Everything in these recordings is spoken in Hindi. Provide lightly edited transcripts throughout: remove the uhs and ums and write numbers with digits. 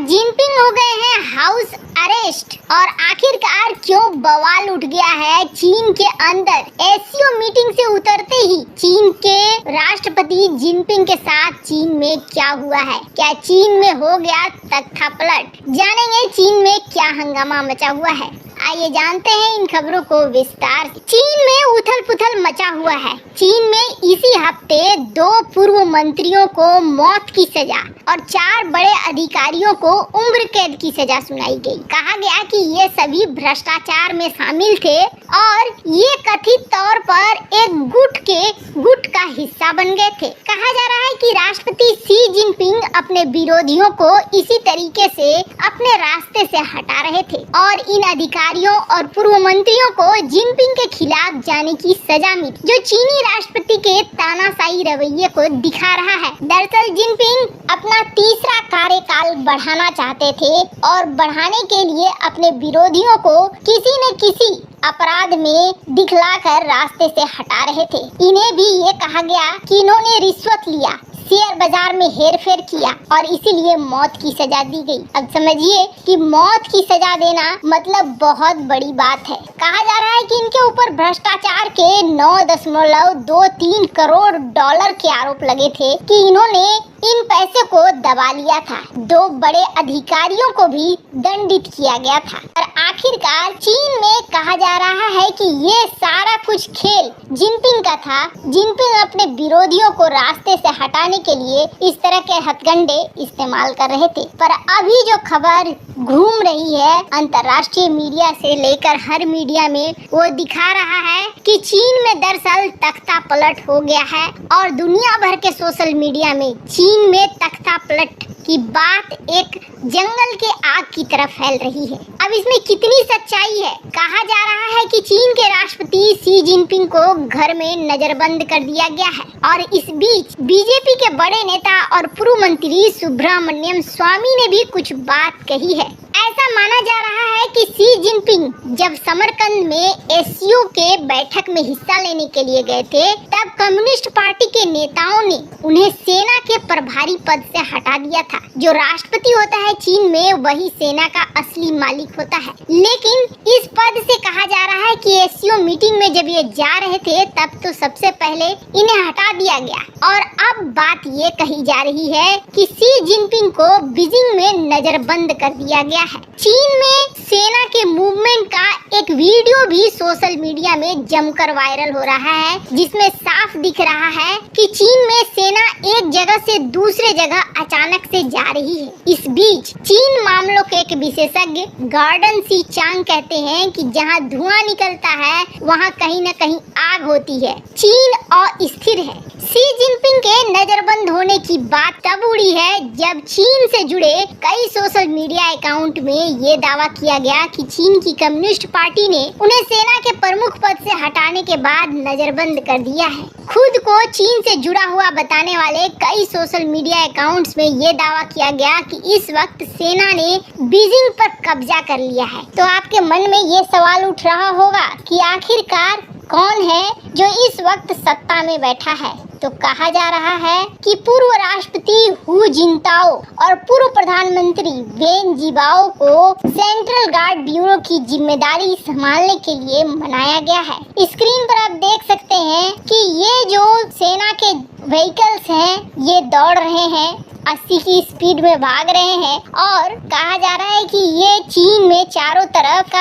जिनपिंग हो गए हैं हाउस अरेस्ट। और आखिरकार क्यों बवाल उठ गया है चीन के अंदर। एससीओ मीटिंग से उतरते ही चीन के राष्ट्रपति जिनपिंग के साथ चीन में क्या हुआ है, क्या चीन में हो गया तख्तापलट। जानेंगे चीन में क्या हंगामा मचा हुआ है। आइए जानते हैं इन खबरों को विस्तार से। चीन में उथल पुथल मचा हुआ है। चीन में इसी हफ्ते 2 पूर्व मंत्रियों को मौत की सजा और 4 बड़े अधिकारियों को उम्र कैद की सजा सुनाई गई। कहा गया कि ये सभी भ्रष्टाचार में शामिल थे और ये कथित तौर पर एक गुट का हिस्सा बन गए थे। कहा जा रहा है कि राष्ट्रपति शी जिनपिंग अपने विरोधियों को इसी तरीके से अपने रास्ते से हटा रहे थे और इन अधिकारियों और पूर्व मंत्रियों को जिनपिंग के खिलाफ जाने की सजा मिली, जो चीनी राष्ट्रपति के तानाशाही रवैये को दिखा रहा है। दरअसल जिनपिंग अपना तीसरा कार्यकाल बढ़ाना चाहते थे और बढ़ाने के लिए अपने विरोधियों को किसी न किसी अपराध में दिखलाकर रास्ते से हटा रहे थे। इन्हें भी ये कहा गया कि इन्होंने रिश्वत लिया, शेयर बाजार में हेरफेर किया और इसीलिए मौत की सजा दी गई। अब समझिए कि मौत की सजा देना मतलब बहुत बड़ी बात है। कहा जा रहा है कि इनके ऊपर भ्रष्टाचार के 9.23 करोड़ डॉलर के आरोप लगे थे कि इन्होंने इन पैसे को दबा लिया था। 2 बड़े अधिकारियों को भी दंडित किया गया था। और आखिरकार चीन में कहा जा रहा है कि ये सारा कुछ खेल जिनपिंग का था। जिनपिंग अपने विरोधियों को रास्ते से हटाने के लिए इस तरह के हथकंडे इस्तेमाल कर रहे थे। पर अभी जो खबर घूम रही है अंतर्राष्ट्रीय मीडिया से लेकर हर मीडिया में, वो दिखा रहा है कि चीन में दरअसल तख्ता पलट हो गया है और दुनिया भर के सोशल मीडिया में चीन में तख्ता पलट की बात एक जंगल के आग की तरह फैल रही है। अब इसमें कितनी सच्चाई है। कहा जा रहा है कि चीन के राष्ट्रपति शी जिनपिंग को घर में नजरबंद कर दिया गया है और इस बीच बीजेपी के बड़े नेता और पूर्व मंत्री सुब्रमण्यम स्वामी ने भी कुछ बात कही है। ऐसा माना जा रहा है कि शी जिनपिंग जब समरकंद में एससीओ के बैठक में हिस्सा लेने के लिए गए थे, तब कम्युनिस्ट पार्टी के नेताओं ने उन्हें सेना के प्रभारी पद से हटा दिया था। जो राष्ट्रपति होता है चीन में, वही सेना का असली मालिक होता है। लेकिन इस पद से कहा जा रहा है कि एससीओ मीटिंग में जब ये जा रहे थे तब तो सबसे पहले इन्हें हटा दिया गया और अब बात ये कही जा रही है कि शी जिनपिंग को बीजिंग में नजरबंद कर दिया गया है। चीन में सेना के मूवमेंट का एक वीडियो भी सोशल मीडिया में जमकर वायरल हो रहा है, जिसमें साफ दिख रहा है कि चीन में सेना एक जगह से दूसरे जगह अचानक से जा रही है। इस बीच चीन मामलों के एक विशेषज्ञ गॉर्डन सी चांग कहते हैं कि जहां धुआं निकलता है वहां कहीं न कहीं आग होती है। चीन अस्थिर है। शी जिनपिंग के नजरबंद होने की बात तब उड़ी है जब चीन से जुड़े कई सोशल मीडिया अकाउंट में ये दावा किया गया कि चीन की कम्युनिस्ट पार्टी ने उन्हें सेना के प्रमुख पद से हटाने के बाद नजरबंद कर दिया है। खुद को चीन से जुड़ा हुआ बताने वाले कई सोशल मीडिया अकाउंट्स में ये दावा किया गया कि इस वक्त सेना ने बीजिंग पर कब्जा कर लिया है। तो आपके मन में ये सवाल उठ रहा होगा कि आखिरकार कौन है जो इस वक्त सत्ता में बैठा है। तो कहा जा रहा है कि पूर्व राष्ट्रपति हु जिनताओ और पूर्व प्रधानमंत्री वेन जिबाओ को सेंट्रल गार्ड ब्यूरो की जिम्मेदारी संभालने के लिए बनाया गया है। स्क्रीन पर आप देख सकते हैं कि ये जो सेना के व्हीकल्स हैं ये दौड़ रहे हैं, 80 की स्पीड में भाग रहे हैं और कहा जा रहा है कि ये चीन में चारों तरफ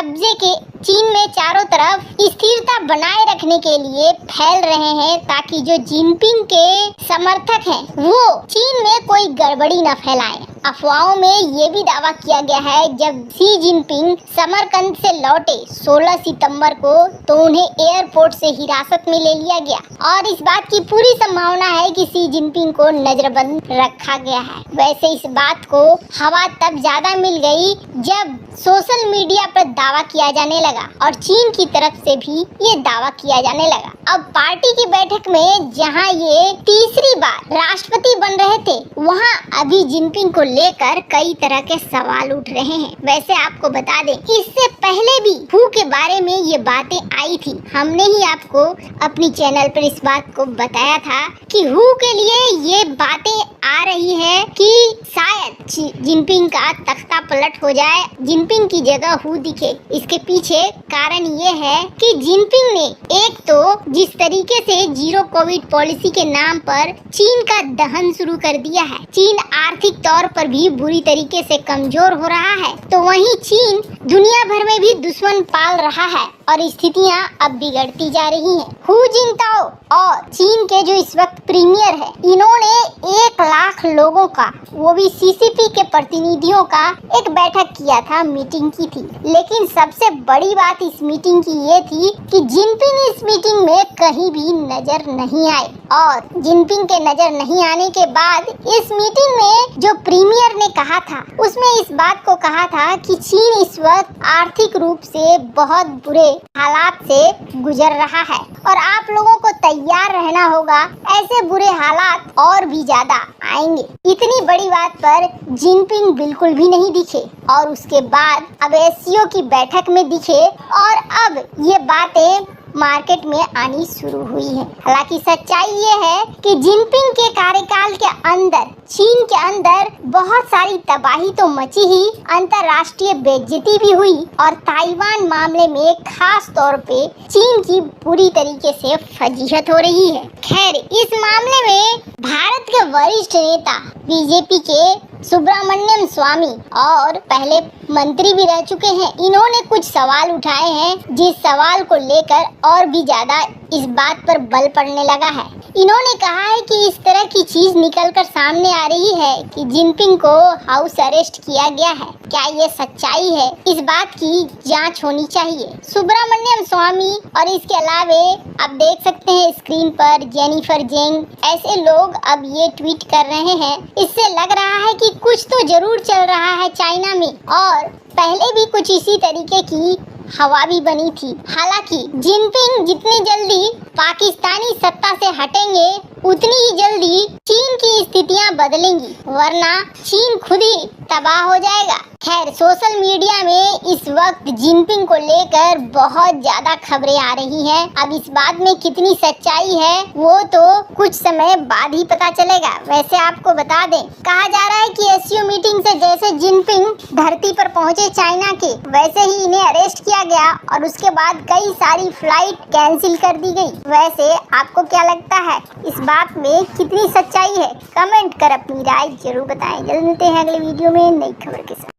स्थिरता बनाए रखने के लिए फैल रहे हैं, ताकि जो जिनपिंग के समर्थक हैं वो चीन में कोई गड़बड़ी न फैलाएं। अफवाहों में ये भी दावा किया गया है जब शी जिनपिंग समरकंद से लौटे 16 सितंबर को तो उन्हें एयरपोर्ट से हिरासत में ले लिया गया और इस बात की पूरी संभावना है कि शी जिनपिंग को नजरबंद रखा गया है। वैसे इस बात को हवा तब ज्यादा मिल गई जब सोशल मीडिया पर दावा किया जाने लगा और चीन की तरफ से भी ये दावा किया जाने लगा। अब पार्टी की बैठक में जहां ये तीसरी बार राष्ट्रपति बन रहे थे, वहां अभी जिनपिंग को लेकर कई तरह के सवाल उठ रहे हैं। वैसे आपको बता दें, इससे पहले भी हु के बारे में ये बातें आई थी। हमने ही आपको अपनी चैनल पर इस बात को बताया था कि हु के लिए ये बातें आ रही है कि शायद जिनपिंग का तख्ता पलट हो जाए, जिनपिंग की जगह हु दिखे। इसके पीछे कारण ये है कि जिनपिंग ने एक तो जिस तरीके से जीरो कोविड पॉलिसी के नाम पर चीन का दहन शुरू कर दिया है, चीन आर्थिक तौर पर भी बुरी तरीके से कमजोर हो रहा है, तो वहीं चीन दुनिया भर में भी दुश्मन पाल रहा है और स्थितियां अब बिगड़ती जा रही हैं। हु जिनताओ और चीन के जो इस वक्त प्रीमियर है, इन्होंने 1 लाख लोगों का, वो भी सीसीपी के प्रतिनिधियों का एक बैठक किया था, मीटिंग की थी। लेकिन सबसे बड़ी बात इस मीटिंग की ये थी कि जिनपिंग इस मीटिंग में कहीं भी नजर नहीं आए और जिनपिंग के नजर नहीं आने के बाद इस मीटिंग में जो प्रीमियर ने कहा था, उसमें इस बात को कहा था कि चीन इस वक्त आर्थिक रूप से बहुत बुरे हालात से गुजर रहा है और आप लोगों को तैयार रहना होगा, ऐसे बुरे हालात और भी ज्यादा आएंगे। इतनी बड़ी बात पर जिनपिंग बिल्कुल भी नहीं दिखे और उसके बाद अब एससीओ की बैठक में दिखे और अब ये बातें मार्केट में आनी शुरू हुई है। हालांकि सच्चाई ये है कि जिनपिंग के कार्यकाल के अंदर चीन के अंदर बहुत सारी तबाही तो मची ही, अंतर्राष्ट्रीय बेइज्जती भी हुई और ताइवान मामले में खास तौर पे चीन की पूरी तरीके से फजीहत हो रही है। खैर, इस मामले में भारत के वरिष्ठ नेता बीजेपी के सुब्रमण्यम स्वामी और पहले मंत्री भी रह चुके हैं, इन्होंने कुछ सवाल उठाए हैं जिस सवाल को लेकर और भी ज्यादा इस बात पर बल पड़ने लगा है। इन्होंने कहा है कि इस तरह की चीज निकलकर सामने आ रही है कि जिनपिंग को हाउस अरेस्ट किया गया है। क्या ये सच्चाई है? इस बात की जांच होनी चाहिए। सुब्रमण्यम स्वामी और इसके अलावे आप देख सकते हैं स्क्रीन पर जेनिफर जेंग, ऐसे लोग अब ये ट्वीट कर रहे हैं। इससे लग रहा है कि कुछ तो जरूर चल रहा है चाइना में और पहले भी कुछ इसी तरीके की हवा भी बनी थी। हालांकि जिनपिंग जितनी जल्दी पाकिस्तानी सत्ता से हटेंगे उतनी ही जल्दी चीन की स्थितियां बदलेंगी, वरना चीन खुद ही तबाह हो जाएगा। खैर, सोशल मीडिया में इस वक्त जिनपिंग को लेकर बहुत ज्यादा खबरें आ रही हैं। अब इस बात में कितनी सच्चाई है वो तो कुछ समय बाद ही पता चलेगा। वैसे आपको बता दें, कहा जा रहा है कि एससीओ मीटिंग से जैसे जिनपिंग धरती पर पहुंचे चाइना के, वैसे ही इन्हें अरेस्ट किया गया और उसके बाद कई सारी फ्लाइट कैंसिल कर दी गई। वैसे आपको क्या लगता है, इस बात में कितनी सच्चाई है? कमेंट कर अपनी राय जरूर बताएं। जल्द मिलते हैं अगले वीडियो में नई खबर के साथ।